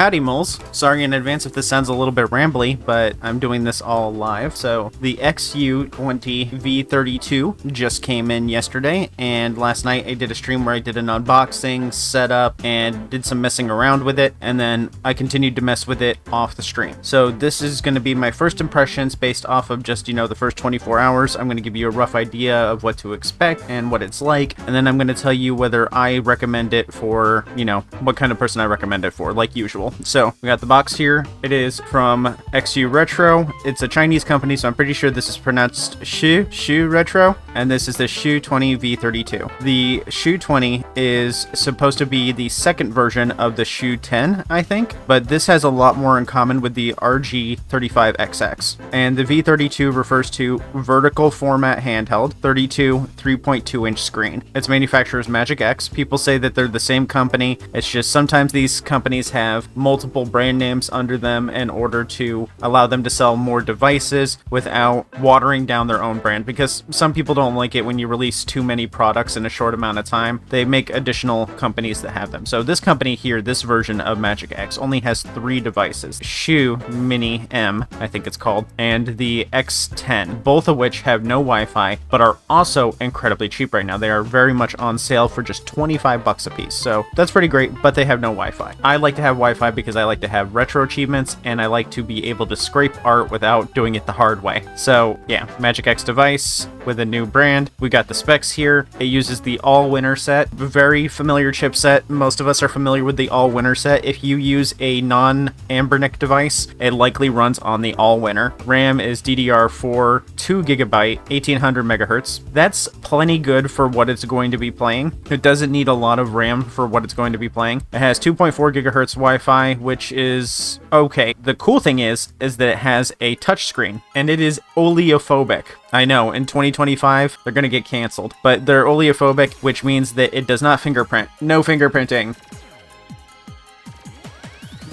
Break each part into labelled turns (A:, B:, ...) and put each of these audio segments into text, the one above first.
A: Howdy moles, sorry in advance if this sounds a little bit rambly, but I'm doing this all live. So the XU20 V32 just came in yesterday, and last night I did a stream where I did an unboxing, setup, and did some messing around with it, and then I continued to mess with it off the stream. So this is going to be my first impressions based off of just, the first 24 hours. I'm going to give you a rough idea of what to expect and what it's like, and then I'm going to tell you whether I recommend it for, what kind of person I recommend it for, like usual. So we got the box here. It is from XU Retro. It's a Chinese company, so I'm pretty sure this is pronounced Shu Retro, and this is the XU20 V32. The XU20 is supposed to be the second version of the XU10, I think, but this has a lot more in common with the RG35XX. And the V32 refers to vertical format handheld, 32 3.2-inch screen. Its manufacturer is Magic X. People say that they're the same company. It's just sometimes these companies have multiple brand names under them in order to allow them to sell more devices without watering down their own brand, because some people don't like it when you release too many products in a short amount of time. They make additional companies that have them. So this company here, this version of Magic X, only has 3 devices: Shu Mini M, I think it's called, and the X10, both of which have no Wi-Fi but are also incredibly cheap right now. They are very much on sale for just 25 bucks a piece, so that's pretty great, but they have no Wi-Fi. I like to have Wi-Fi because I like to have retro achievements, and I like to be able to scrape art without doing it the hard way. So yeah, Magic X device with a new brand. We got the specs here. It uses the all-winner set, very familiar chipset. Most of us are familiar with the all-winner set. If you use a non-Ambernic device, it likely runs on the all-winner. RAM is DDR4, 2 GB, 1800 megahertz. That's plenty good for what it's going to be playing. It doesn't need a lot of RAM for what it's going to be playing. It has 2.4 gigahertz Wi-Fi, which is okay. The cool thing is that it has a touchscreen, and it is oleophobic. I know, in 2025, they're going to get canceled, but they're oleophobic, which means that it does not fingerprint. No fingerprinting.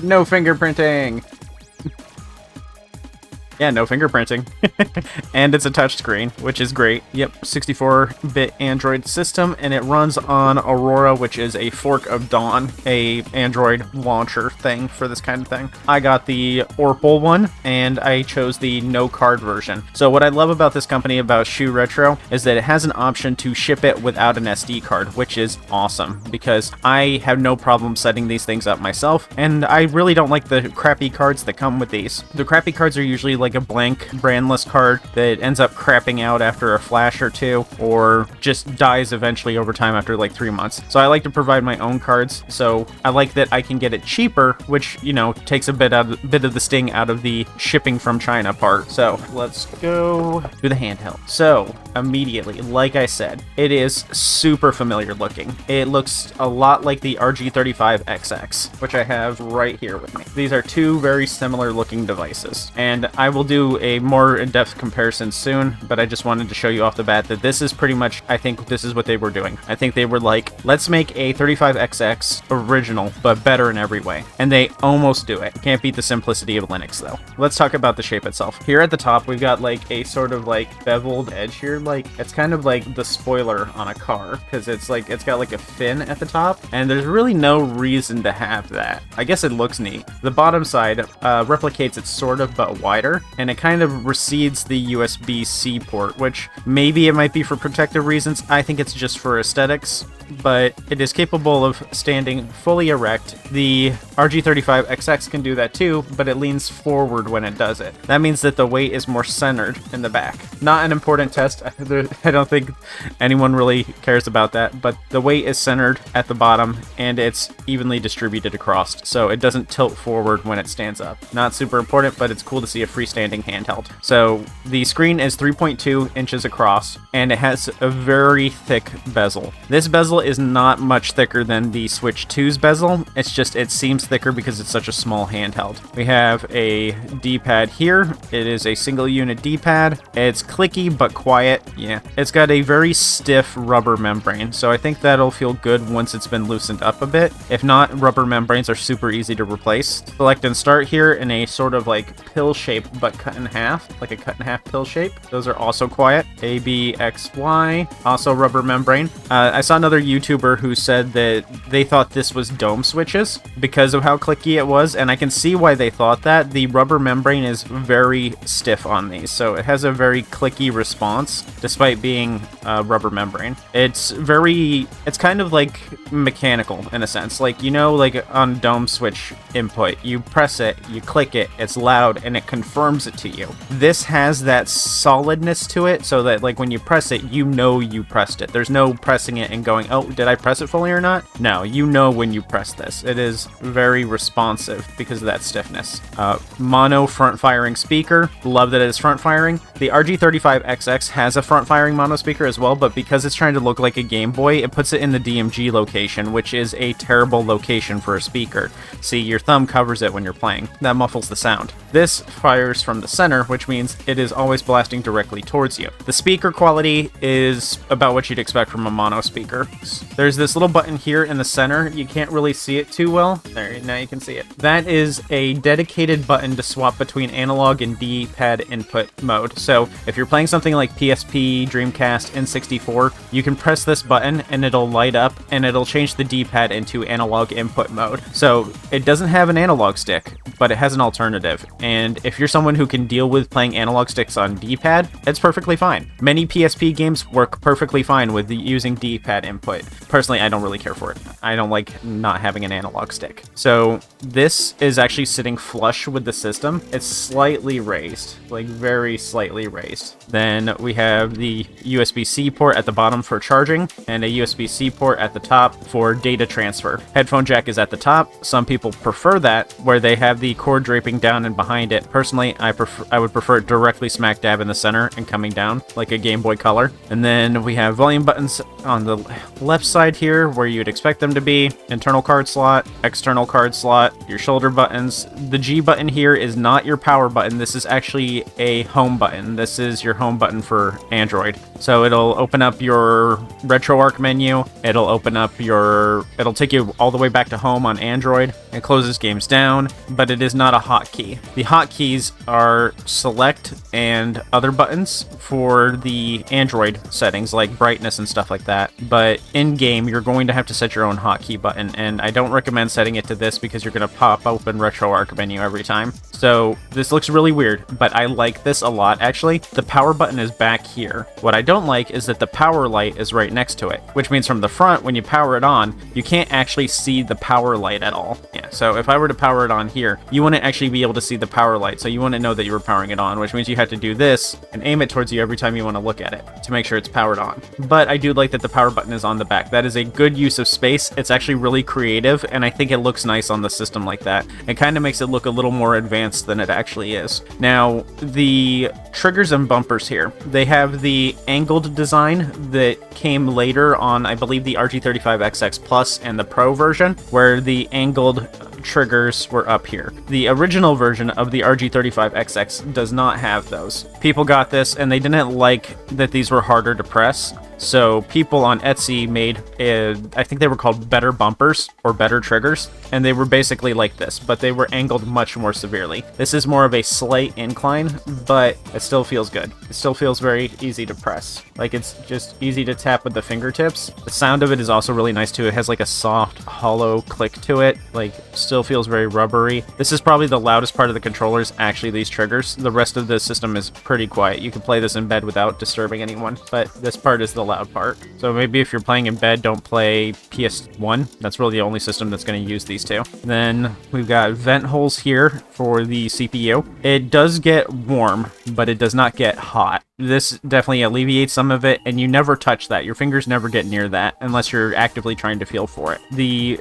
A: No fingerprinting. Yeah, no fingerprinting. And it's a touchscreen, which is great. Yep, 64-bit Android system, and it runs on Aurora, which is a fork of Dawn, a Android launcher thing for this kind of thing. I got the Orpal one, and I chose the no-card version. So what I love about this company, about Shu Retro, is that it has an option to ship it without an SD card, which is awesome, because I have no problem setting these things up myself, and I really don't like the crappy cards that come with these. The crappy cards are usually like a blank brandless card that ends up crapping out after a flash or two, or just dies eventually over time after like 3 months. So I like to provide my own cards, so I like that I can get it cheaper, which takes a bit of the sting out of the shipping from China part. So let's go to the handheld. So immediately, like I said, it is super familiar looking. It looks a lot like the RG35XX, which I have right here with me. These are 2 very similar looking devices, and I will do a more in-depth comparison soon, but I just wanted to show you off the bat that this is pretty much, I think this is what they were doing. I think they were like, let's make a 35XX original, but better in every way. And they almost do it. Can't beat the simplicity of Linux though. Let's talk about the shape itself. Here at the top, we've got like a sort of like beveled edge here. Like it's kind of like the spoiler on a car, because it's got like a fin at the top, and there's really no reason to have that. I guess it looks neat. The bottom side replicates it sort of, but wider, and it kind of recedes the USB-C port, which maybe it might be for protective reasons. I think it's just for aesthetics, but it is capable of standing fully erect. The RG35XX can do that too, but it leans forward when it does it. That means that the weight is more centered in the back. Not an important test. I don't think anyone really cares about that, but the weight is centered at the bottom, and it's evenly distributed across, so it doesn't tilt forward when it stands up. Not super important, but it's cool to see a freestanding handheld. So the screen is 3.2 inches across, and it has a very thick bezel. This bezel is not much thicker than the Switch 2's bezel. It's just, it seems thicker because it's such a small handheld. We have a D-pad here. It is a single unit D-pad. It's clicky but quiet. Yeah, it's got a very stiff rubber membrane, so I think that'll feel good once it's been loosened up a bit. If not, rubber membranes are super easy to replace. Select and start here in a sort of like pill shape but cut in half, like a cut in half pill shape. Those are also quiet. A, B, X, Y, also rubber membrane. I saw another YouTuber who said that they thought this was dome switches because of how clicky it was, and I can see why they thought that. The rubber membrane is very stiff on these, so it has a very clicky response despite being rubber membrane. It's kind of like mechanical in a sense. Like, you know, like on dome switch input, you press it, you click it, it's loud, and it confirms it to you. This has that solidness to it, so that like when you press it, you know you pressed it. There's no pressing it and going, oh, did I press it fully or not? No, you know when you press this. It is very responsive because of that stiffness. Mono front firing speaker. Love that it is front firing. The RG35XX has a front firing mono speaker as well, but because it's trying to look like a Game Boy, it puts it in the DMG location, which is a terrible location for a speaker. See, your thumb covers it when you're playing. That muffles the sound. This fires from the center, which means it is always blasting directly towards you. The speaker quality is about what you'd expect from a mono speaker. There's this little button here in the center. You can't really see it too well. There, now you can see it. That is a dedicated button to swap between analog and D-pad input mode. So if you're playing something like PSP, Dreamcast, N64, you can press this button and it'll light up and it'll change the D-pad into analog input mode. So it doesn't have an analog stick, but it has an alternative. And if you're someone who can deal with playing analog sticks on D-pad, it's perfectly fine. Many PSP games work perfectly fine with using D-pad input. Personally, I don't really care for it. I don't like not having an analog stick. So this is actually sitting flush with the system. It's slightly raised, like very slightly raised. Then we have the USB-C port at the bottom for charging and a USB-C port at the top for data transfer. Headphone jack is at the top. Some people prefer that where they have the cord draping down and behind it. Personally, I would prefer it directly smack dab in the center and coming down like a Game Boy Color. And then we have volume buttons on the left side here where you'd expect them to be. Internal card slot, external card slot, your shoulder buttons. The G button here is not your power button. This is actually a home button. This is your home button for Android. So it'll open up your RetroArch menu. It'll take you all the way back to home on Android. It closes games down, but it is not a hotkey. The hotkeys are select and other buttons for the Android settings like brightness and stuff like that. But in game, you're going to have to set your own hotkey button, and I don't recommend setting it to this because you're going to pop open RetroArch menu every time. So this looks really weird, but I like this a lot actually. The power button is back here. What I don't like is that the power light is right next to it, which means from the front, when you power it on, you can't actually see the power light at all. Yeah, so if I were to power it on here, you wouldn't actually be able to see the power light, so you wouldn't know that you were powering it on, which means you have to do this and aim it towards you every time you want to look at it to make sure it's powered on. But I do like that the power button is on the back. That is a good use of space. It's actually really creative, and I think it looks nice on the system like that. It kind of makes it look a little more advanced than it actually is. Now, the triggers and bumpers here, they have the angled design that came later on, I believe, the RG35XX Plus and the Pro version, where the angled triggers were up here. The original version of the RG35XX does not have those. People got this and they didn't like that these were harder to press. So people on Etsy made, I think they were called better bumpers or better triggers, and they were basically like this, but they were angled much more severely. This is more of a slight incline, but it still feels good. It still feels very easy to press. Like, it's just easy to tap with the fingertips. The sound of it is also really nice too. It has like a soft, hollow click to it. Like, still feels very rubbery. This is probably the loudest part of the controllers, actually, these triggers. The rest of the system is pretty quiet. You can play this in bed without disturbing anyone, but this part is the loud part. So maybe if you're playing in bed, don't play PS1. That's really the only system that's going to use these two. Then we've got vent holes here for the CPU. It does get warm, but it does not get hot. This definitely alleviates some of it, and you never touch that. Your fingers never get near that unless you're actively trying to feel for it. The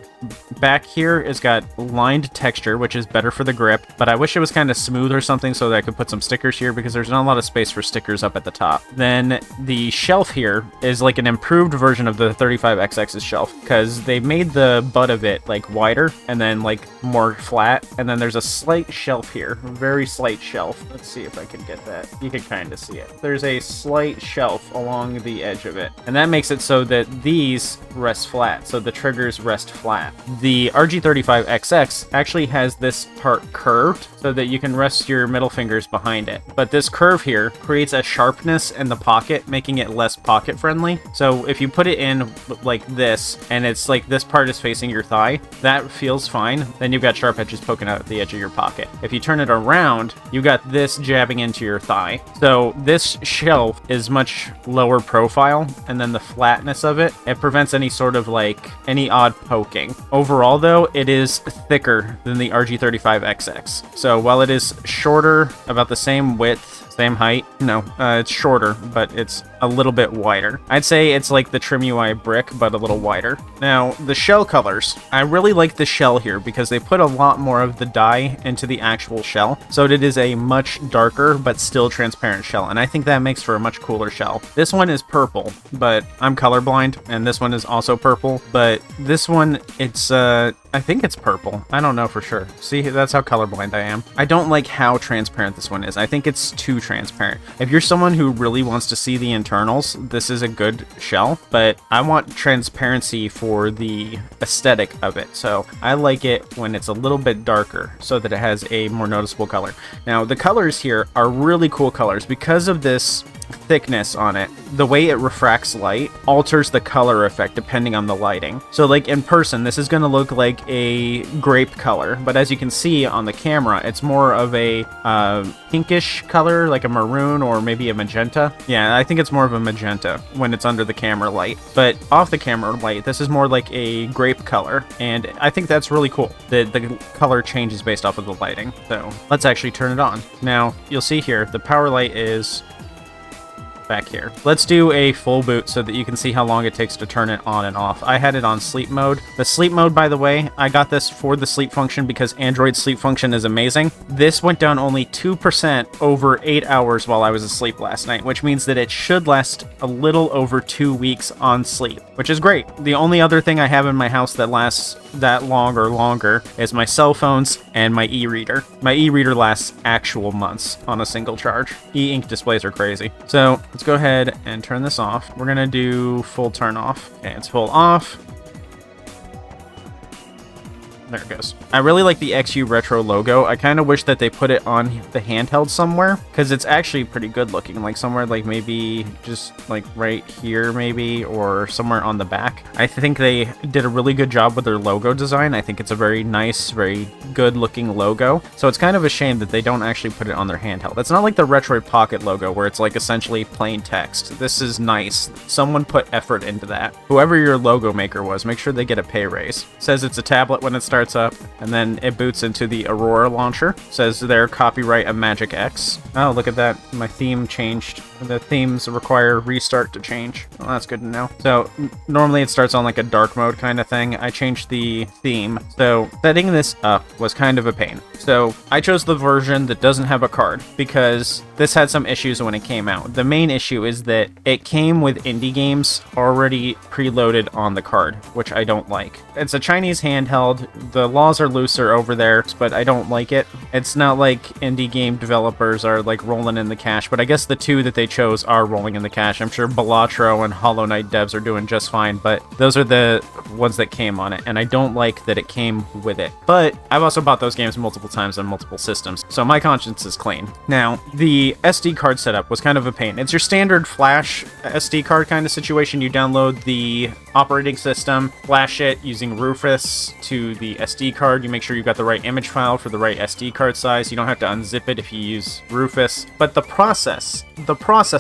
A: back here has got lined texture, which is better for the grip, but I wish it was kind of smooth or something so that I could put some stickers here because there's not a lot of space for stickers up at the top. Then the shelf here is like an improved version of the 35XX's shelf because they made the butt of it like wider and then like more flat, and then there's a slight shelf here, a very slight shelf. Let's see if I can get that. You can kind of see it. there's a slight shelf along the edge of it. And that makes it so that these rest flat, so the triggers rest flat. The RG35XX actually has this part curved so that you can rest your middle fingers behind it. But this curve here creates a sharpness in the pocket, making it less pocket friendly. So if you put it in like this, and it's like this part is facing your thigh, that feels fine. Then you've got sharp edges poking out at the edge of your pocket. If you turn it around, you got this jabbing into your thigh. So this shelf is much lower profile, and then the flatness of it prevents any sort of like any odd poking. Overall though, it is thicker than the RG35XX. So while it is shorter, about the same width, same height, no, it's shorter, but it's a little bit wider. I'd say it's like the Trim UI brick, but a little wider. Now, the shell colors. I really like the shell here because they put a lot more of the dye into the actual shell, so it is a much darker but still transparent shell, and I think that makes for a much cooler shell. This one is purple, but I'm colorblind, and this one is also purple, but this one, it's, I think it's purple. I don't know for sure. See, that's how colorblind I am. I don't like how transparent this one is. I think it's too transparent. If you're someone who really wants to see the internals, this is a good shell, but I want transparency for the aesthetic of it. So I like it when it's a little bit darker so that it has a more noticeable color. Now, the colors here are really cool colors because of this thickness on it. The way it refracts light alters the color effect depending on the lighting. So like in person, this is going to look like a grape color, but as you can see on the camera, it's more of a pinkish color, like a maroon or maybe a magenta. Yeah, I think it's more of a magenta when it's under the camera light, but off the camera light, this is more like a grape color, and I think that's really cool. The color changes based off of the lighting. So let's actually turn it on. Now, you'll see here, the power light is back here. Let's do a full boot so that you can see how long it takes to turn it on and off. I had it on sleep mode. The sleep mode, by the way, I got this for the sleep function because Android sleep function is amazing. This went down only 2% over 8 hours while I was asleep last night, which means that it should last a little over 2 weeks on sleep, which is great. The only other thing I have in my house that lasts that long or longer is my cell phones and my e-reader. My e-reader lasts actual months on a single charge. E-ink displays are crazy. So let's go ahead and turn this off. We're gonna do full turn off. Okay, it's full off. There it goes. I really like the XU retro logo. I kind of wish that they put it on the handheld somewhere, because it's actually pretty good looking. Like somewhere like maybe just like right here maybe, or somewhere on the back. I think they did a really good job with their logo design. I think it's a very nice, very good looking logo. So it's kind of a shame that they don't actually put it on their handheld. It's not like the Retroid Pocket logo where it's like essentially plain text. This is nice. Someone put effort into that. Whoever your logo maker was, make sure they get a pay raise. It says it's a tablet when it starts up, and then it boots into the Aurora launcher. It says there, copyright a Magic X. Oh, look at that. My theme changed. The themes require restart to change. Well, that's good to know. So normally it starts on like a dark mode kind of thing. I changed the theme. So setting this up was kind of a pain. So I chose the version that doesn't have a card because this had some issues when it came out. The main issue is that it came with indie games already preloaded on the card, which I don't like. It's a Chinese handheld. The laws are looser over there, but I don't like it. It's not like indie game developers are like rolling in the cash, but I guess the two that they chose are rolling in the cash. I'm sure Balatro and Hollow Knight devs are doing just fine, but those are the ones that came on it, and I don't like that it came with it. But I've also bought those games multiple times on multiple systems, so my conscience is clean. Now, the SD card setup was kind of a pain. It's your standard flash SD card kind of situation. You download the operating system, flash it using Rufus to the SD card. You make sure you've got the right image file for the right SD card size. You don't have to unzip it if you use Rufus. But the process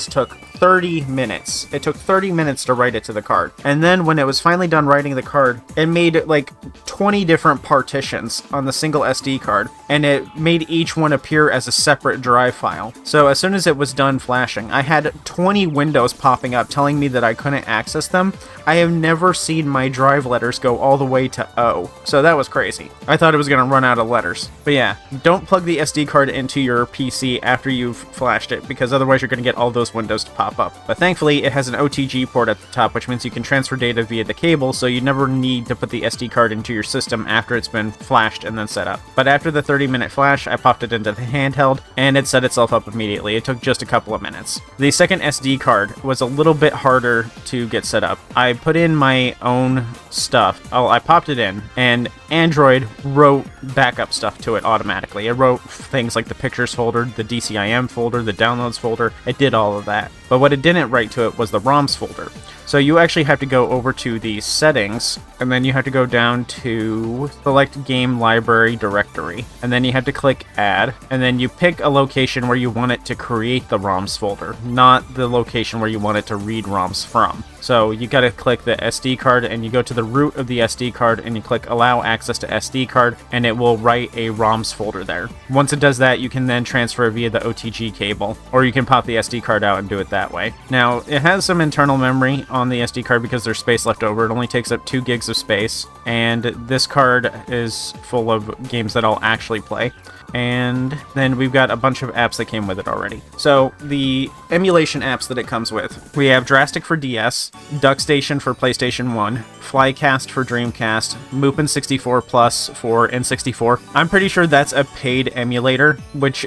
A: took 30 minutes. It took 30 minutes to write it to the card. And then when it was finally done writing the card, it made like 20 different partitions on the single SD card, and it made each one appear as a separate drive file. So as soon as it was done flashing, I had 20 windows popping up telling me that I couldn't access them. I have never seen my drive letters go all the way to O. So that was was crazy. I thought it was going to run out of letters. But yeah, don't plug the SD card into your PC after you've flashed it, because otherwise you're going to get all those windows to pop up. But thankfully, it has an OTG port at the top, which means you can transfer data via the cable, so you never need to put the SD card into your system after it's been flashed and then set up. But after the 30-minute flash, I popped it into the handheld, and it set itself up immediately. It took just a couple of minutes. The second SD card was a little bit harder to get set up. I put in my own stuff. I popped it in, and Android wrote backup stuff to it automatically. It wrote things like the pictures folder, the DCIM folder, the downloads folder. It did all of that. But what it didn't write to it was the ROMs folder. So you actually have to go over to the settings, and then you have to go down to select game library directory, and then you have to click add, and then you pick a location where you want it to create the ROMs folder, not the location where you want it to read ROMs from. So you gotta click the SD card, and you go to the root of the SD card, and you click allow access to SD card, and it will write a ROMs folder there. Once it does that, you can then transfer via the OTG cable, or you can pop the SD card out and do it that way. Now, it has some internal memory on the SD card because there's space left over. It only takes up 2 gigs of space, and this card is full of games that I'll actually play. And then we've got a bunch of apps that came with it already. So the emulation apps that it comes with, we have Drastic for DS, DuckStation for PlayStation 1, Flycast for Dreamcast, Mupen 64 Plus for N64. I'm pretty sure that's a paid emulator, which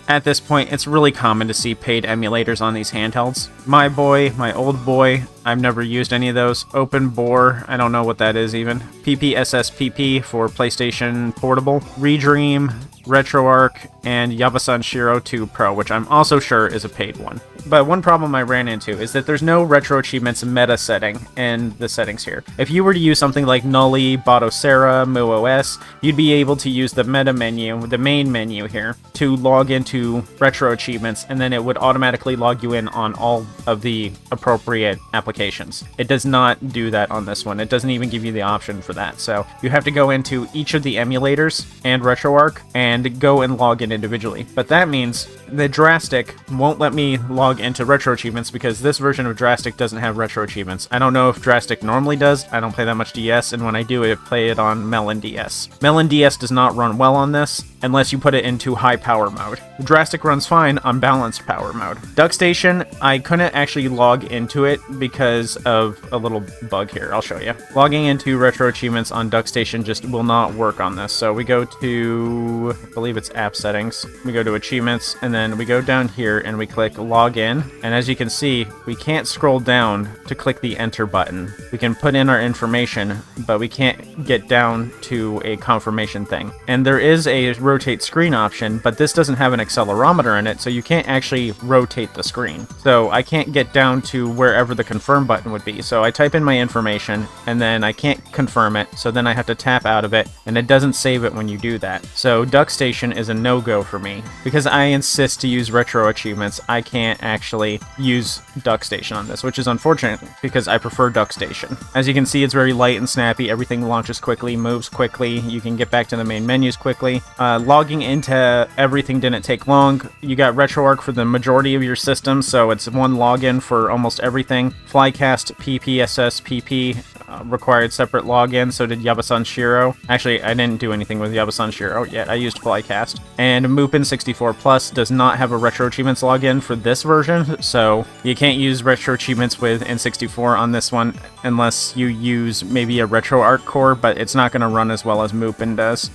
A: at this point, it's really common to see paid emulators on these handhelds. My Boy, My Old Boy, I've never used any of those. Open Bore, I don't know what that is even. PPSSPP for PlayStation Portable, Redream, RetroArch, and Yabasan Shiro 2 Pro, which I'm also sure is a paid one. But one problem I ran into is that there's no Retro Achievements meta setting in the settings here. If you were to use something like Nully, Batocera, MuOS, you'd be able to use the meta menu, the main menu here, to log into Retro Achievements, and then it would automatically log you in on all of the appropriate applications. It does not do that on this one. It doesn't even give you the option for that. So you have to go into each of the emulators and RetroArch and go and log in individually. But that means the Drastic won't let me log into Retro Achievements because this version of Drastic doesn't have Retro Achievements. I don't know if Drastic normally does. I don't play that much DS, and when I do, I play it on Melon DS. Melon DS does not run well on this unless you put it into high power mode. Drastic runs fine on balanced power mode. DuckStation, I couldn't actually log into it because of a little bug here. I'll show you. Logging into Retro Achievements on DuckStation just will not work on this. So we go to, I believe it's app settings. We go to achievements, and then we go down here and we click login. And as you can see, we can't scroll down to click the enter button. We can put in our information, but we can't get down to a confirmation thing. And there is a rotate screen option, but this doesn't have an accelerometer in it, so you can't actually rotate the screen. So I can't get down to wherever the confirm button would be. So I type in my information, and then I can't confirm it, so then I have to tap out of it, and it doesn't save it when you do that. So DuckStation is a no-go for me. Because I insist to use Retro Achievements, I can't actually use DuckStation on this, which is unfortunate because I prefer DuckStation. As you can see, it's very light and snappy. Everything launches quickly, moves quickly. You can get back to the main menus quickly. Logging into everything didn't take long. You got RetroArch for the majority of your system, so it's one login for almost everything. Flycast, PPSSPP required separate login, so did Yabasan Shiro. Actually, I didn't do anything with Yabasan Shiro yet. I used Flycast. And Mupen 64 Plus does not have a Retro Achievements login for this version, so you can't use Retro Achievements with N64 on this one unless you use maybe a RetroArch core, but it's not going to run as well as Mupen does.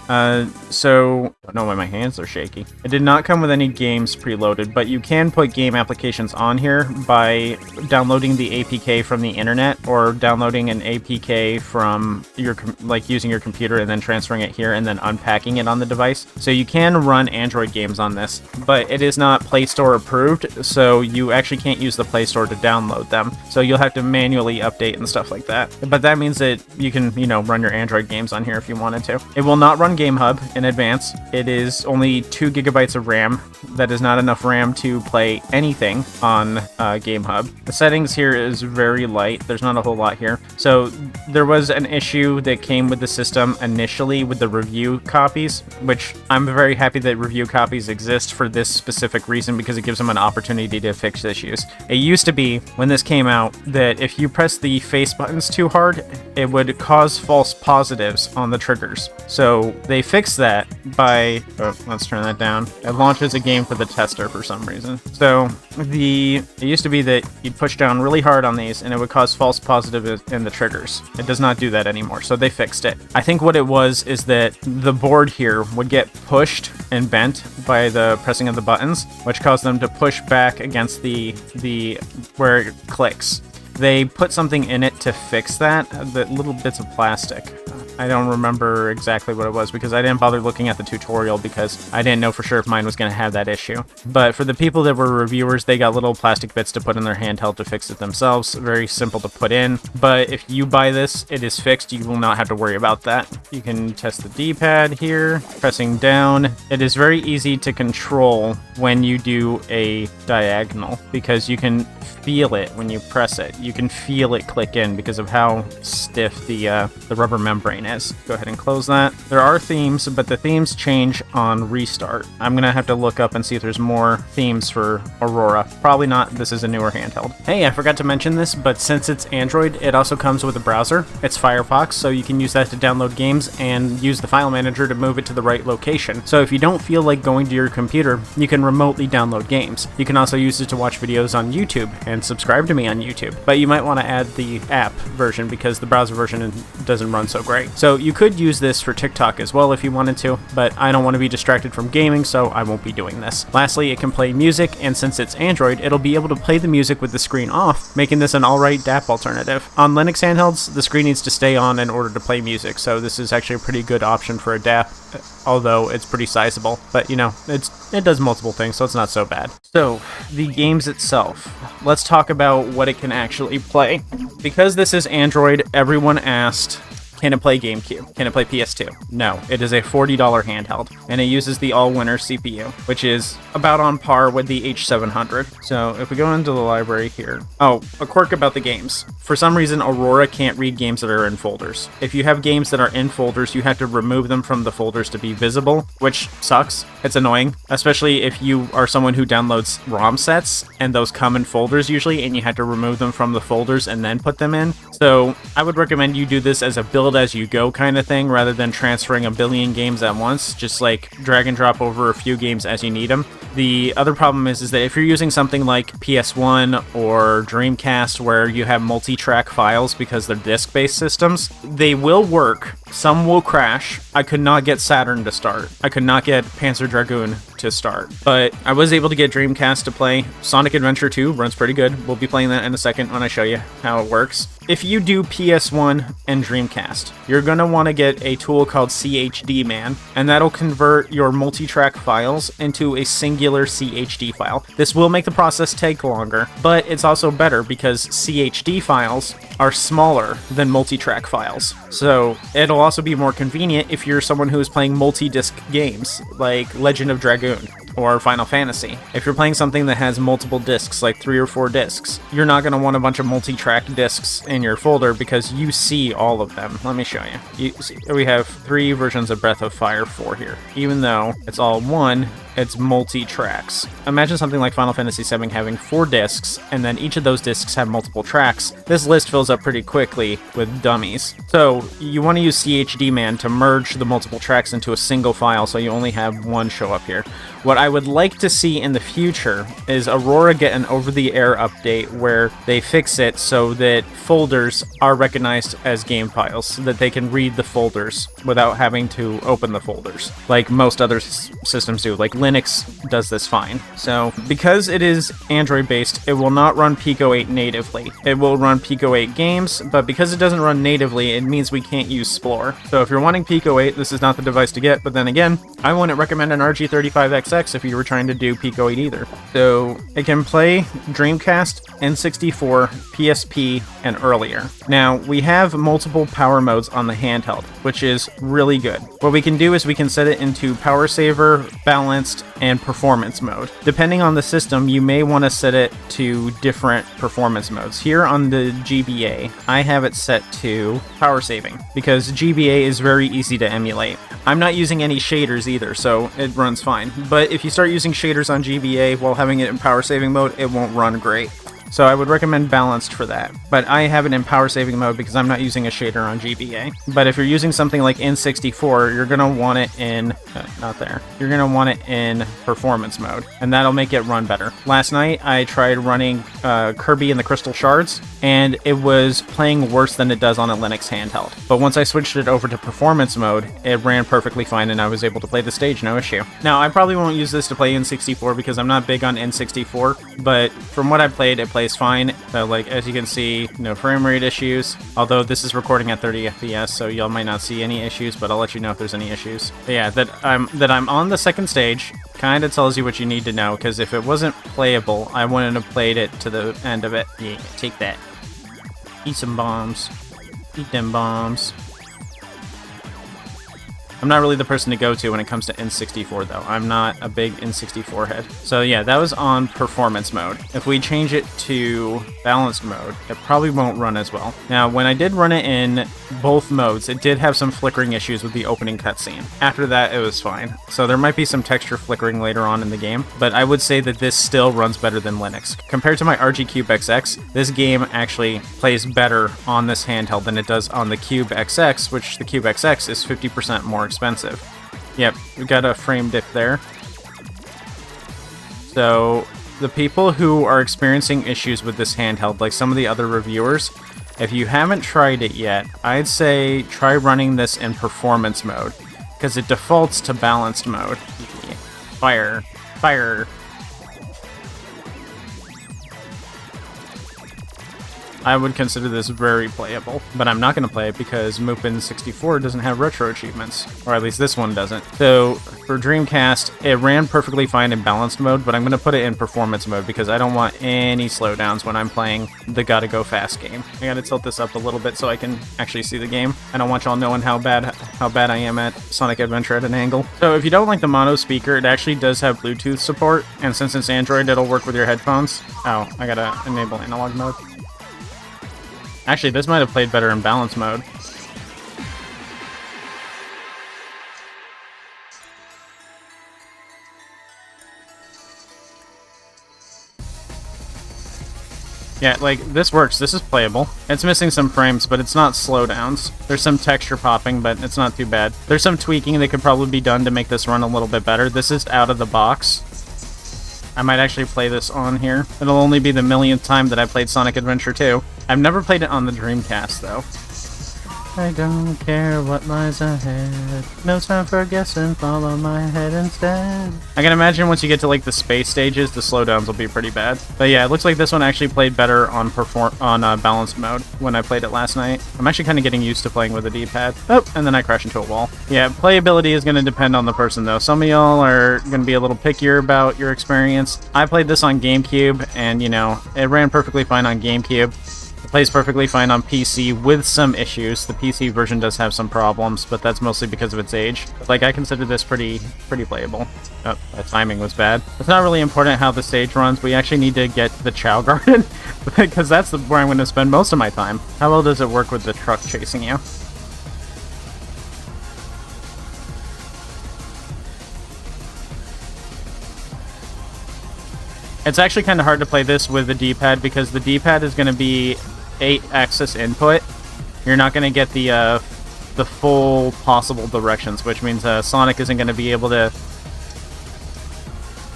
A: So, I don't know why my hands are shaky. It did not come with any games preloaded, but you can put game applications on here by downloading the APK from the internet or downloading an APK from your, like using your computer and then transferring it here and then unpacking it on the device. So you can run Android games on this, but it is not Play Store approved, so you actually can't use the Play Store to download them. So you'll have to manually update and stuff like that. But that means that you can, run your Android games on here if you wanted to. It will not run GameHub in advance. It is only 2 gigabytes of RAM. That is not enough RAM to play anything on GameHub. The settings here is very light. There's not a whole lot here. So there was an issue that came with the system initially with the review copies, which I'm very happy that review copies exist for this specific reason because it gives them an opportunity to fix issues. It used to be, when this came out, that if you press the face buttons too hard, it would cause false positives on the triggers. So they fixed that by, let's turn that down. It launches a game for the tester for some reason. So it used to be that you'd push down really hard on these and it would cause false positives in the triggers. It does not do that anymore, so they fixed it. I think what it was is that the board here would get pushed and bent by the pressing of the buttons, which caused them to push back against the where it clicks. They put something in it to fix that, the little bits of plastic. I don't remember exactly what it was because I didn't bother looking at the tutorial because I didn't know for sure if mine was going to have that issue. But for the people that were reviewers, they got little plastic bits to put in their handheld to fix it themselves. Very simple to put in. But if you buy this, it is fixed. You will not have to worry about that. You can test the D-pad here, pressing down. It is very easy to control when you do a diagonal because you can feel it when you press it. You can feel it click in because of how stiff the rubber membrane is. Go ahead and close that. There are themes, but the themes change on restart. I'm gonna have to look up and see if there's more themes for Aurora. Probably not. This is a newer handheld. Hey, I forgot to mention this, but since it's Android, it also comes with a browser. It's Firefox, so you can use that to download games and use the file manager to move it to the right location. So if you don't feel like going to your computer, you can remotely download games. You can also use it to watch videos on YouTube and subscribe to me on YouTube. But you might want to add the app version because the browser version doesn't run so great. So you could use this for TikTok as well if you wanted to, but I don't want to be distracted from gaming, so I won't be doing this. Lastly, it can play music, and since it's Android, it'll be able to play the music with the screen off, making this an alright DAP alternative. On Linux handhelds, the screen needs to stay on in order to play music, so this is actually a pretty good option for a DAP, although it's pretty sizable. But you know, it does multiple things, so it's not so bad. So, the games itself. Let's talk about what it can actually play. Because this is Android, everyone asked, can it play GameCube? Can it play PS2? No, it is a $40 handheld, and it uses the all-winner CPU, which is about on par with the H700. So if we go into the library here... Oh, a quirk about the games. For some reason, Aurora can't read games that are in folders. If you have games that are in folders, you have to remove them from the folders to be visible, which sucks. It's annoying, especially if you are someone who downloads ROM sets, and those come in folders usually, and you have to remove them from the folders and then put them in. So I would recommend you do this as a build as you go kind of thing rather than transferring a billion games at once. Just like drag and drop over a few games as you need them. The other problem is that if you're using something like PS1 or Dreamcast where you have multi-track files because they're disk-based systems, they will work. Some will crash. I could not get Saturn to start. I could not get Panzer Dragoon to start. But I was able to get Dreamcast to play. Sonic Adventure 2 runs pretty good. We'll be playing that in a second when I show you how it works. If you do PS1 and Dreamcast, you're going to want to get a tool called CHDman, and that'll convert your multi-track files into a singular CHD file. This will make the process take longer, but it's also better because CHD files are smaller than multi-track files. So it'll also be more convenient if you're someone who is playing multi-disc games, like Legend of Dragoon or Final Fantasy. If you're playing something that has multiple discs, like 3 or 4 discs, you're not going to want a bunch of multi-track discs in your folder because you see all of them. Let me show you. We have 3 versions of Breath of Fire 4 here. Even though it's all one, it's multi-tracks. Imagine something like Final Fantasy VII having 4 discs, and then each of those discs have multiple tracks. This list fills up pretty quickly with dummies. So you want to use CHDman to merge the multiple tracks into a single file so you only have one show up here. What I would like to see in the future is Aurora get an over-the-air update where they fix it so that folders are recognized as game files, so that they can read the folders without having to open the folders, like most other systems do. Like Linux does this fine. So because it is Android-based, it will not run Pico 8 natively. It will run Pico 8 games, but because it doesn't run natively, it means we can't use Splore. So if you're wanting Pico 8, this is not the device to get, but then again, I wouldn't recommend an RG35XX if you were trying to do Pico 8 either. So it can play Dreamcast, N64, PSP, and earlier. Now, we have multiple power modes on the handheld, which is really good. What we can do is we can set it into power saver, balance, Dreamcast and performance mode. Depending on the system, you may want to set it to different performance modes. Here on the GBA, I have it set to power saving because GBA is very easy to emulate. I'm not using any shaders either, so it runs fine. But if you start using shaders on GBA while having it in power saving mode, it won't run great. So I would recommend balanced for that. But I have it in power saving mode because I'm not using a shader on GBA. But if you're using something like N64, you're going to want it in... not there. You're going to want it in performance mode. And that'll make it run better. Last night, I tried running Kirby and the Crystal Shards, and it was playing worse than it does on a Linux handheld. But once I switched it over to performance mode, it ran perfectly fine, and I was able to play the stage, no issue. Now, I probably won't use this to play N64 because I'm not big on N64, but from what I played, it plays fine. So, like, as you can see, no frame rate issues, although this is recording at 30 FPS, so y'all might not see any issues, but I'll let you know if there's any issues. But yeah, that I'm on the second stage kind of tells you what you need to know, because if it wasn't playable, I wouldn't have played it to the end of it. Yeah, take that. Eat some bombs. Eat them bombs. I'm not really the person to go to when it comes to N64, though. I'm not a big N64 head. So yeah, that was on performance mode. If we change it to balanced mode, it probably won't run as well. Now, when I did run it in both modes, it did have some flickering issues with the opening cutscene. After that, it was fine. So there might be some texture flickering later on in the game, but I would say that this still runs better than Linux. Compared to my RG Cube XX, this game actually plays better on this handheld than it does on the Cube XX, which the Cube XX is 50% more expensive. Yep, we got a frame dip there. So the people who are experiencing issues with this handheld, like some of the other reviewers, if you haven't tried it yet, I'd say try running this in performance mode, because it defaults to balanced mode. Fire. Fire. I would consider this very playable, but I'm not going to play it because Mupen 64 doesn't have retro achievements, or at least this one doesn't. So for Dreamcast, it ran perfectly fine in balanced mode, but I'm going to put it in performance mode because I don't want any slowdowns when I'm playing the gotta go fast game. I gotta tilt this up a little bit so I can actually see the game. I don't want y'all knowing how bad I am at Sonic Adventure at an angle. So if you don't like the mono speaker, it actually does have Bluetooth support, and since it's Android, it'll work with your headphones. Oh, I gotta enable analog mode. Actually, this might have played better in balance mode. Yeah, like, this works. This is playable. It's missing some frames, but it's not slowdowns. There's some texture popping, but it's not too bad. There's some tweaking that could probably be done to make this run a little bit better. This is out of the box. I might actually play this on here. It'll only be the millionth time that I played Sonic Adventure 2. I've never played it on the Dreamcast, though. I don't care what lies ahead. No time for guessing, follow my head instead. I can imagine once you get to, like, the space stages, the slowdowns will be pretty bad. But yeah, it looks like this one actually played better on balanced mode when I played it last night. I'm actually kind of getting used to playing with a D-pad. Oh, and then I crash into a wall. Yeah, playability is going to depend on the person, though. Some of y'all are going to be a little pickier about your experience. I played this on GameCube, and, you know, it ran perfectly fine on GameCube. It plays perfectly fine on PC with some issues. The PC version does have some problems, but that's mostly because of its age. Like, I consider this pretty playable. Oh, the timing was bad. It's not really important how the stage runs. We actually need to get the Chow Garden, because that's where I'm going to spend most of my time. How well does it work with the truck chasing you? It's actually kind of hard to play this with the D-pad because the D-pad is going to be 8-axis input. You're not going to get the full possible directions, which means Sonic isn't going to be able to...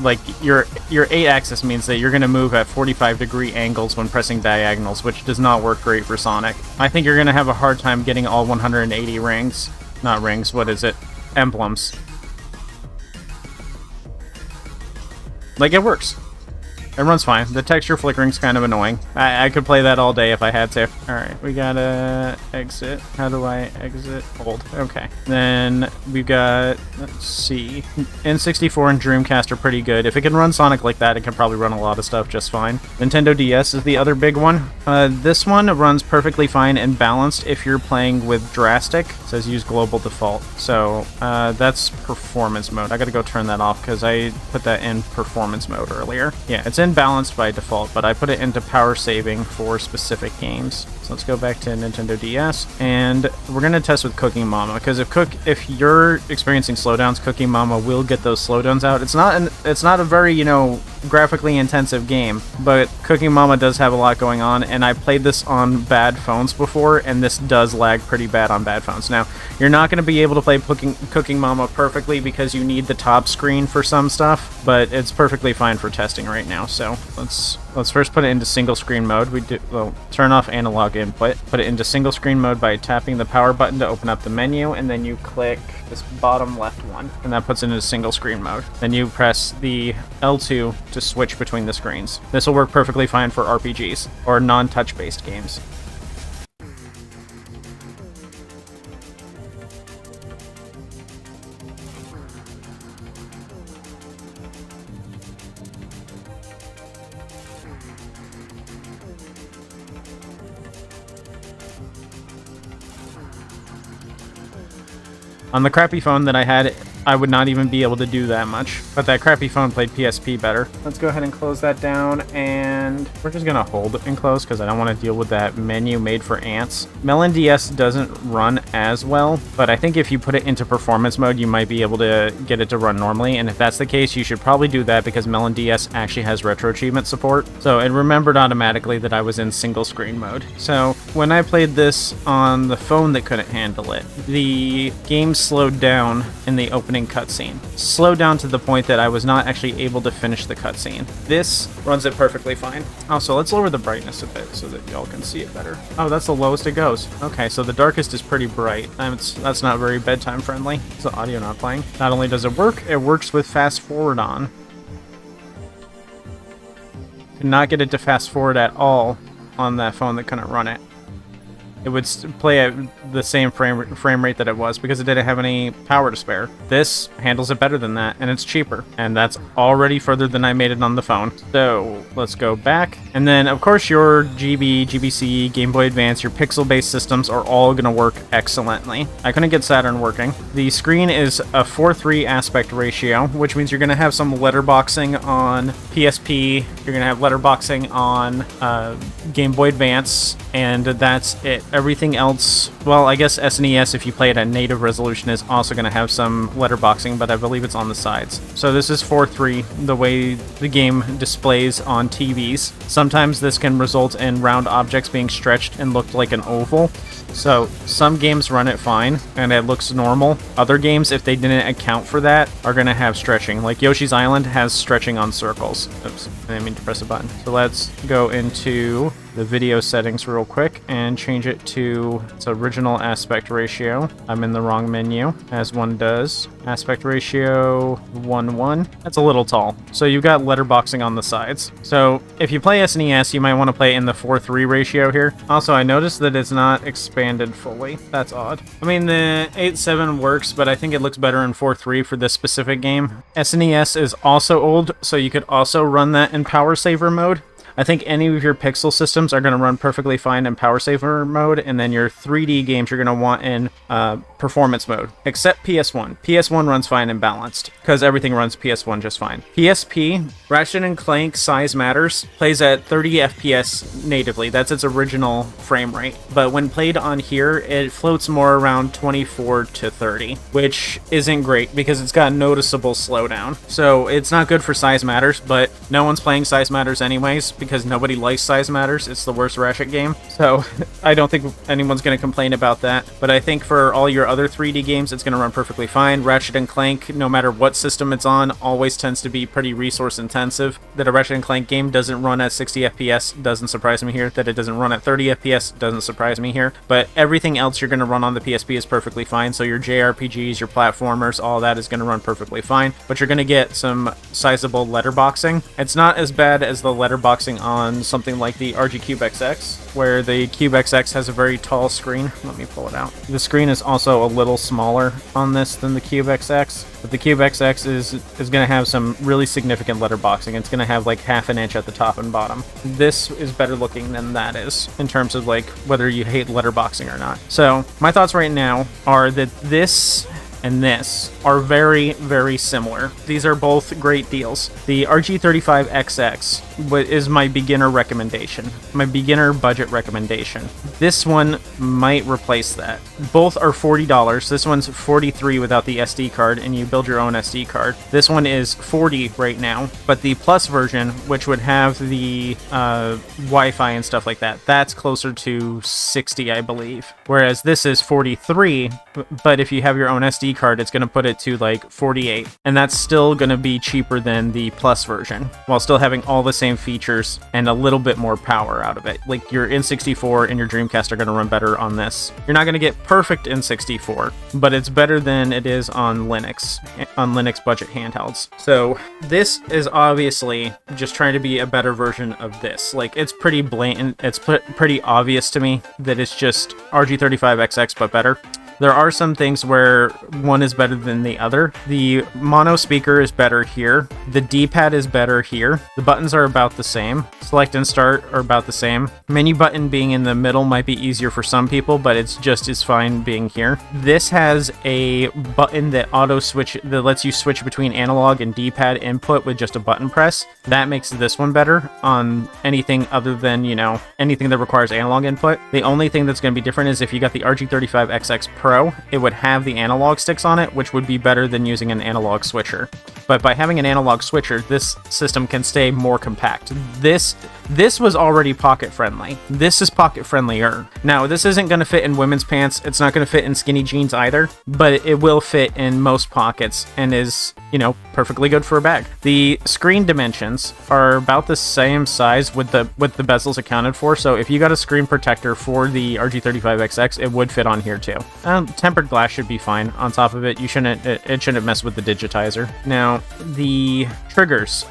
A: Like, your 8-axis means that you're going to move at 45-degree angles when pressing diagonals, which does not work great for Sonic. I think you're going to have a hard time getting all 180 rings. Not rings, what is it? Emblems. Like, it works. It runs fine. The texture flickering's kind of annoying. I could play that all day if I had to. Alright, we gotta exit. How do I exit? Hold. Okay. Then we've got, let's see. N64 and Dreamcast are pretty good. If it can run Sonic like that, it can probably run a lot of stuff just fine. Nintendo DS is the other big one. This one runs perfectly fine and balanced if you're playing with Drastic. It says use global default. So that's performance mode. I gotta go turn that off because I put that in performance mode earlier. Yeah, it's in balanced by default, but I put it into power saving for specific games. So let's go back to Nintendo DS, and we're gonna test with Cooking Mama, because if you're experiencing slowdowns, Cooking Mama will get those slowdowns out. It's not a very, you know, graphically intensive game, but Cooking Mama does have a lot going on, and I played this on bad phones before, and this does lag pretty bad on bad phones. Now, you're not going to be able to play Cooking Mama perfectly because you need the top screen for some stuff, but it's perfectly fine for testing right now. So let's first put it into single screen mode. Turn off analog input, put it into single screen mode by tapping the power button to open up the menu, and then you click this bottom left one, and that puts it into single screen mode. Then you press the L2 to switch between the screens. This will work perfectly fine for RPGs or non-touch based games. On the crappy phone that I had, I would not even be able to do that much, but that crappy phone played PSP better. Let's go ahead and close that down, and we're just gonna hold it and close because I don't want to deal with that menu made for ants. Melon DS doesn't run as well, but I think if you put it into performance mode, you might be able to get it to run normally, and if that's the case, you should probably do that because Melon DS actually has retro achievement support. So it remembered automatically that I was in single screen mode. So when I played this on the phone that couldn't handle it, the game slowed down in the opening cutscene. Slowed down to the point that I was not actually able to finish the cutscene. This runs it perfectly fine. Also, let's lower the brightness a bit so that y'all can see it better. Oh, that's the lowest it goes. Okay, so the darkest is pretty bright. That's not very bedtime friendly. Is the audio not playing? Not only does it works with fast forward on. Could not get it to fast forward at all on that phone that couldn't run it. It would play at the same frame rate that it was because it didn't have any power to spare. This handles it better than that, and it's cheaper. And that's already further than I made it on the phone. So let's go back. And then, of course, your GB, GBC, Game Boy Advance, your pixel-based systems are all going to work excellently. I couldn't get Saturn working. The screen is a 4:3 aspect ratio, which means you're going to have some letterboxing on PSP. You're going to have letterboxing on Game Boy Advance, and that's it. Everything else, well, I guess SNES, if you play it at native resolution, is also going to have some letterboxing, but I believe it's on the sides. So this is 4:3, the way the game displays on TVs. Sometimes this can result in round objects being stretched and looked like an oval. So some games run it fine, and it looks normal. Other games, if they didn't account for that, are going to have stretching. Like Yoshi's Island has stretching on circles. Oops, I didn't mean to press a button. So let's go into the video settings real quick and change it to its original aspect ratio. I'm in the wrong menu, as one does. Aspect ratio 1:1. That's a little tall. So you've got letterboxing on the sides. So if you play SNES, you might want to play in the 4:3 ratio here. Also, I noticed that it's not expanded fully. That's odd. I mean, the 8.7 works, but I think it looks better in 4:3 for this specific game. SNES is also old, so you could also run that in power saver mode. I think any of your pixel systems are going to run perfectly fine in power saver mode, and then your 3D games you're going to want in performance mode, except PS1. PS1 runs fine and balanced, because everything runs PS1 just fine. PSP, Ratchet & Clank Size Matters, plays at 30 FPS natively. That's its original frame rate. But when played on here, it floats more around 24 to 30, which isn't great, because it's got noticeable slowdown. So it's not good for Size Matters, but no one's playing Size Matters anyways, because because nobody likes size matters. It's the worst Ratchet game. So I don't think anyone's going to complain about that. But I think for all your other 3D games, it's going to run perfectly fine. Ratchet & Clank, no matter what system it's on, always tends to be pretty resource intensive. That a Ratchet & Clank game doesn't run at 60 FPS doesn't surprise me here. That it doesn't run at 30 FPS doesn't surprise me here. But everything else you're going to run on the PSP is perfectly fine. So your JRPGs, your platformers, all that is going to run perfectly fine. But you're going to get some sizable letterboxing. It's not as bad as the letterboxing on something like the RG Cube XX, where the Cube XX has a very tall screen. Let me pull it out. The screen is also a little smaller on this than the Cube XX, but the Cube XX is going to have some really significant letterboxing. It's going to have like half an inch at the top and bottom. This is better looking than that is, in terms of like whether you hate letterboxing or not. So my thoughts right now are that this and this are very, very similar. These are both great deals. The RG35XX is my beginner recommendation, my beginner budget recommendation. This one might replace that. Both are $40. This one's $43 without the SD card, and you build your own SD card. This one is $40 right now, but the Plus version, which would have the Wi-Fi and stuff like that, that's closer to $60, I believe. Whereas this is $43, but if you have your own SD card, it's going to put it to like $48, and that's still going to be cheaper than the Plus version, while still having all the same features and a little bit more power out of it. Like your N64 and your Dreamcast are going to run better on this. You're not going to get perfect N64, but it's better than it is on Linux budget handhelds. So this is obviously just trying to be a better version of this. Like, it's pretty blatant. It's pretty obvious to me that it's just RG35XX but better. There are some things where one is better than the other. The mono speaker is better here. The D-pad is better here. The buttons are about the same. Select and start are about the same. Menu button being in the middle might be easier for some people, but it's just as fine being here. This has a button that that lets you switch between analog and D-pad input with just a button press. That makes this one better on anything other than, anything that requires analog input. The only thing that's going to be different is if you got the RG35XX Pro, it would have the analog sticks on it, which would be better than using an analog switcher. But by having an analog switcher, this system can stay more compact. This was already pocket friendly. This is pocket friendlier. Now, this isn't going to fit in women's pants. It's not going to fit in skinny jeans either, but it will fit in most pockets and is, perfectly good for a bag. The screen dimensions are about the same size with the bezels accounted for. So if you got a screen protector for the RG35XX, it would fit on here too. Tempered glass should be fine on top of it. It shouldn't mess with the digitizer. Now, the triggers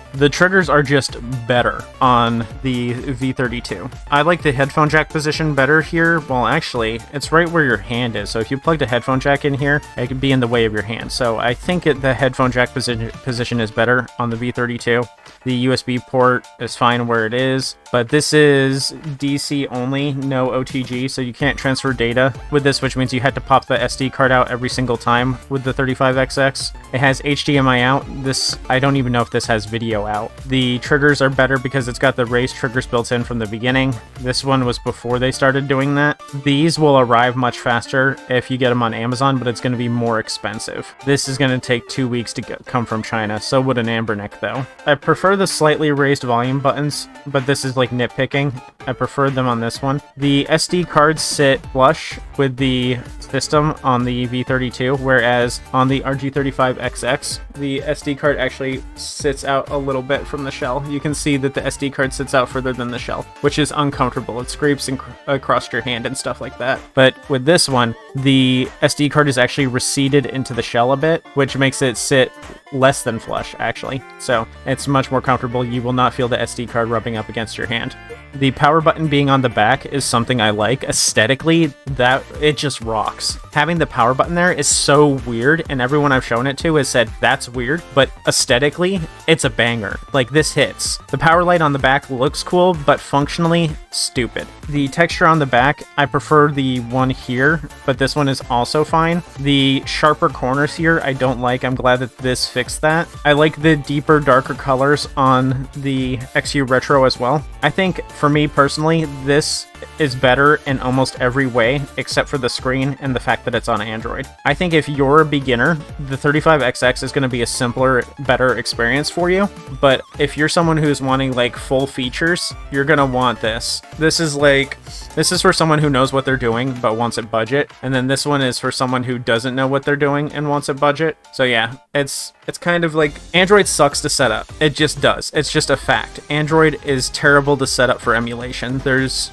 A: are just better on the V32. I like the headphone jack position better here. Well, actually, it's right where your hand is. So if you plugged a headphone jack in here, it could be in the way of your hand. So I think the headphone jack position is better on the V32. The USB port is fine where it is, but this is DC only, no OTG, so you can't transfer data with this, which means you had to pop the SD card out every single time with the 35XX. It has HDMI out. This, I don't even know if this has video out. The triggers are better because it's got the raised triggers built in from the beginning. This one was before they started doing that. These will arrive much faster if you get them on Amazon, but it's going to be more expensive. This is going to take 2 weeks to come from China, so would an Ambernick though. I prefer the slightly raised volume buttons, but this is like nitpicking. I preferred them on this one. The SD cards sit flush with the system on the V32, whereas on the RG35XX, the SD card actually sits out a little bit from the shell. You can see that the SD card sits out further than the shell, which is uncomfortable. It scrapes across your hand and stuff like that. But with this one, the SD card is actually receded into the shell a bit, which makes it sit less than flush, actually. So it's much more comfortable. You will not feel the SD card rubbing up against your hand. The power button being on the back is something I like. Aesthetically, that it just rocks. Having the power button there is so weird, and everyone I've shown it to has said that's weird, but aesthetically, it's a banger. Like, this hits. The power light on the back looks cool, but functionally, stupid. The texture on the back, I prefer the one here, but this one is also fine. The sharper corners here, I don't like. I'm glad that this fixed that. I like the deeper, darker colors on the XU Retro as well. I think, for me personally, this is better in almost every way except for the screen and the fact that it's on Android. I think if you're a beginner, the 35XX is going to be a simpler, better experience for you. But if you're someone who's wanting like full features, you're going to want this. This is for someone who knows what they're doing but wants a budget, and then this one is for someone who doesn't know what they're doing and wants a budget. So yeah, it's kind of like Android sucks to set up. It just does. It's just a fact. Android is terrible to set up for emulation.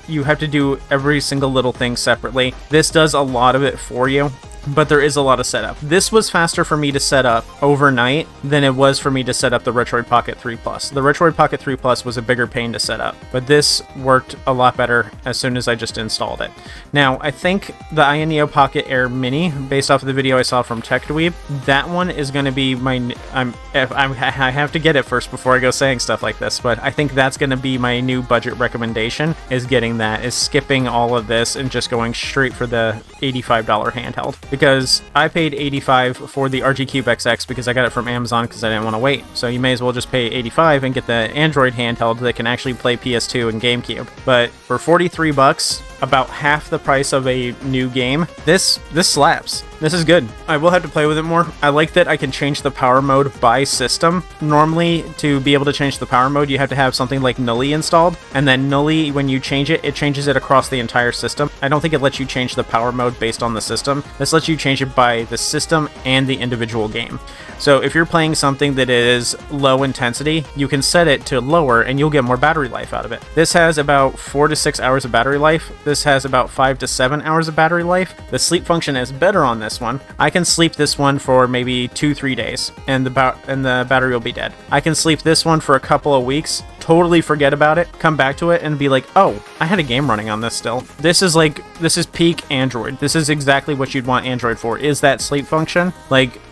A: You have to do every single little thing separately. This does a lot of it for you, but there is a lot of setup. This was faster for me to set up overnight than it was for me to set up the Retroid Pocket 3 Plus. The Retroid Pocket 3 Plus was a bigger pain to set up, but this worked a lot better as soon as I just installed it. Now, I think the Neo Pocket Air Mini, based off of the video I saw from TechDweeb, that one is going to be my... I have to get it first before I go saying stuff like this, but I think that's going to be my new budget recommendation, is getting that, is skipping all of this and just going straight for the $85 handheld. Because I paid $85 for the RG Cube XX because I got it from Amazon because I didn't want to wait. So you may as well just pay $85 and get the Android handheld that can actually play PS2 and GameCube. But for $43, about half the price of a new game, this slaps. This is good. I will have to play with it more. I like that I can change the power mode by system. Normally, to be able to change the power mode, you have to have something like Nully installed, and then Nully, when you change it, it changes it across the entire system. I don't think it lets you change the power mode based on the system. This lets you change it by the system and the individual game. So if you're playing something that is low intensity, you can set it to lower and you'll get more battery life out of it. This has about 4 to 6 hours of battery life. This has about 5 to 7 hours of battery life. The sleep function is better on this one. I can sleep this one for maybe 2-3 days and the battery will be dead. I can sleep this one for a couple of weeks, totally forget about it, come back to it and be like, oh, I had a game running on this still. This is peak Android. This is exactly what you'd want Android for, is that sleep function.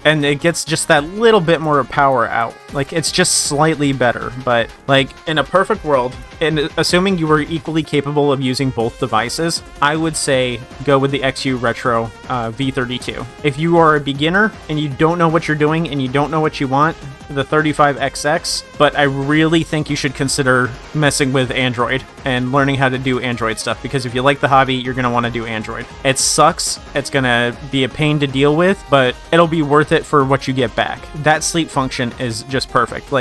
A: And it gets just that little bit more power out. It's just slightly better. But in a perfect world, and assuming you were equally capable of using both devices, I would say go with the XU Retro V32. If you are a beginner and you don't know what you're doing and you don't know what you want, the 35XX, but I really think you should consider messing with Android and learning how to do Android stuff, because if you like the hobby, you're going to want to do Android. It sucks, it's going to be a pain to deal with, but it'll be worth it for what you get back. That sleep function is just perfect.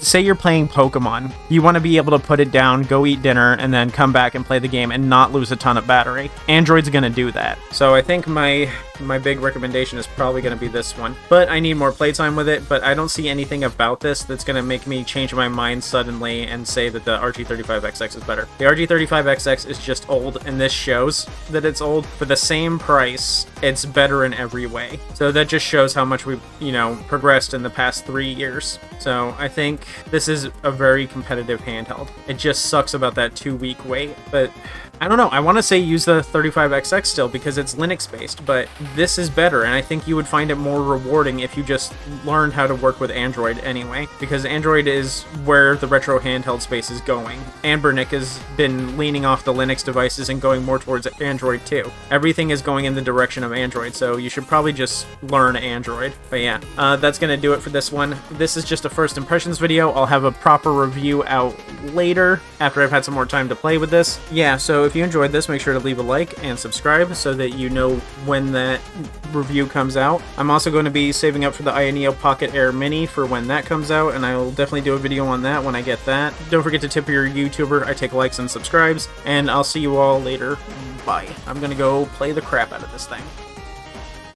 A: Say you're playing Pokemon, you want to be able to put it down, go eat dinner, and then come back and play the game and not lose a ton of battery. Android's going to do that. So I think my big recommendation is probably going to be this one, but I need more playtime with it. But I don't see anything about this that's going to make me change my mind suddenly and say that the RG35XX is better. The RG35XX is just old, and this shows that it's old. For the same price, it's better in every way. So that just shows how much we've progressed in the past 3 years. So I think this is a very competitive handheld. It just sucks about that 2-week wait, but I don't know. I want to say use the 35XX still because it's Linux based, but this is better, and I think you would find it more rewarding if you just learned how to work with Android anyway, because Android is where the retro handheld space is going. Anbernick has been leaning off the Linux devices and going more towards Android too. Everything is going in the direction of Android, so you should probably just learn Android. But yeah, that's going to do it for this one. This is just a first impressions video. I'll have a proper review out later after I've had some more time to play with this. Yeah, so if you enjoyed this, make sure to leave a like and subscribe so that you know when that review comes out. I'm also going to be saving up for the Neo Pocket Air Mini for when that comes out, and I will definitely do a video on that when I get that. Don't forget to tip your YouTuber. I take likes and subscribes, and I'll see you all later. Bye. I'm gonna go play the crap out of this thing.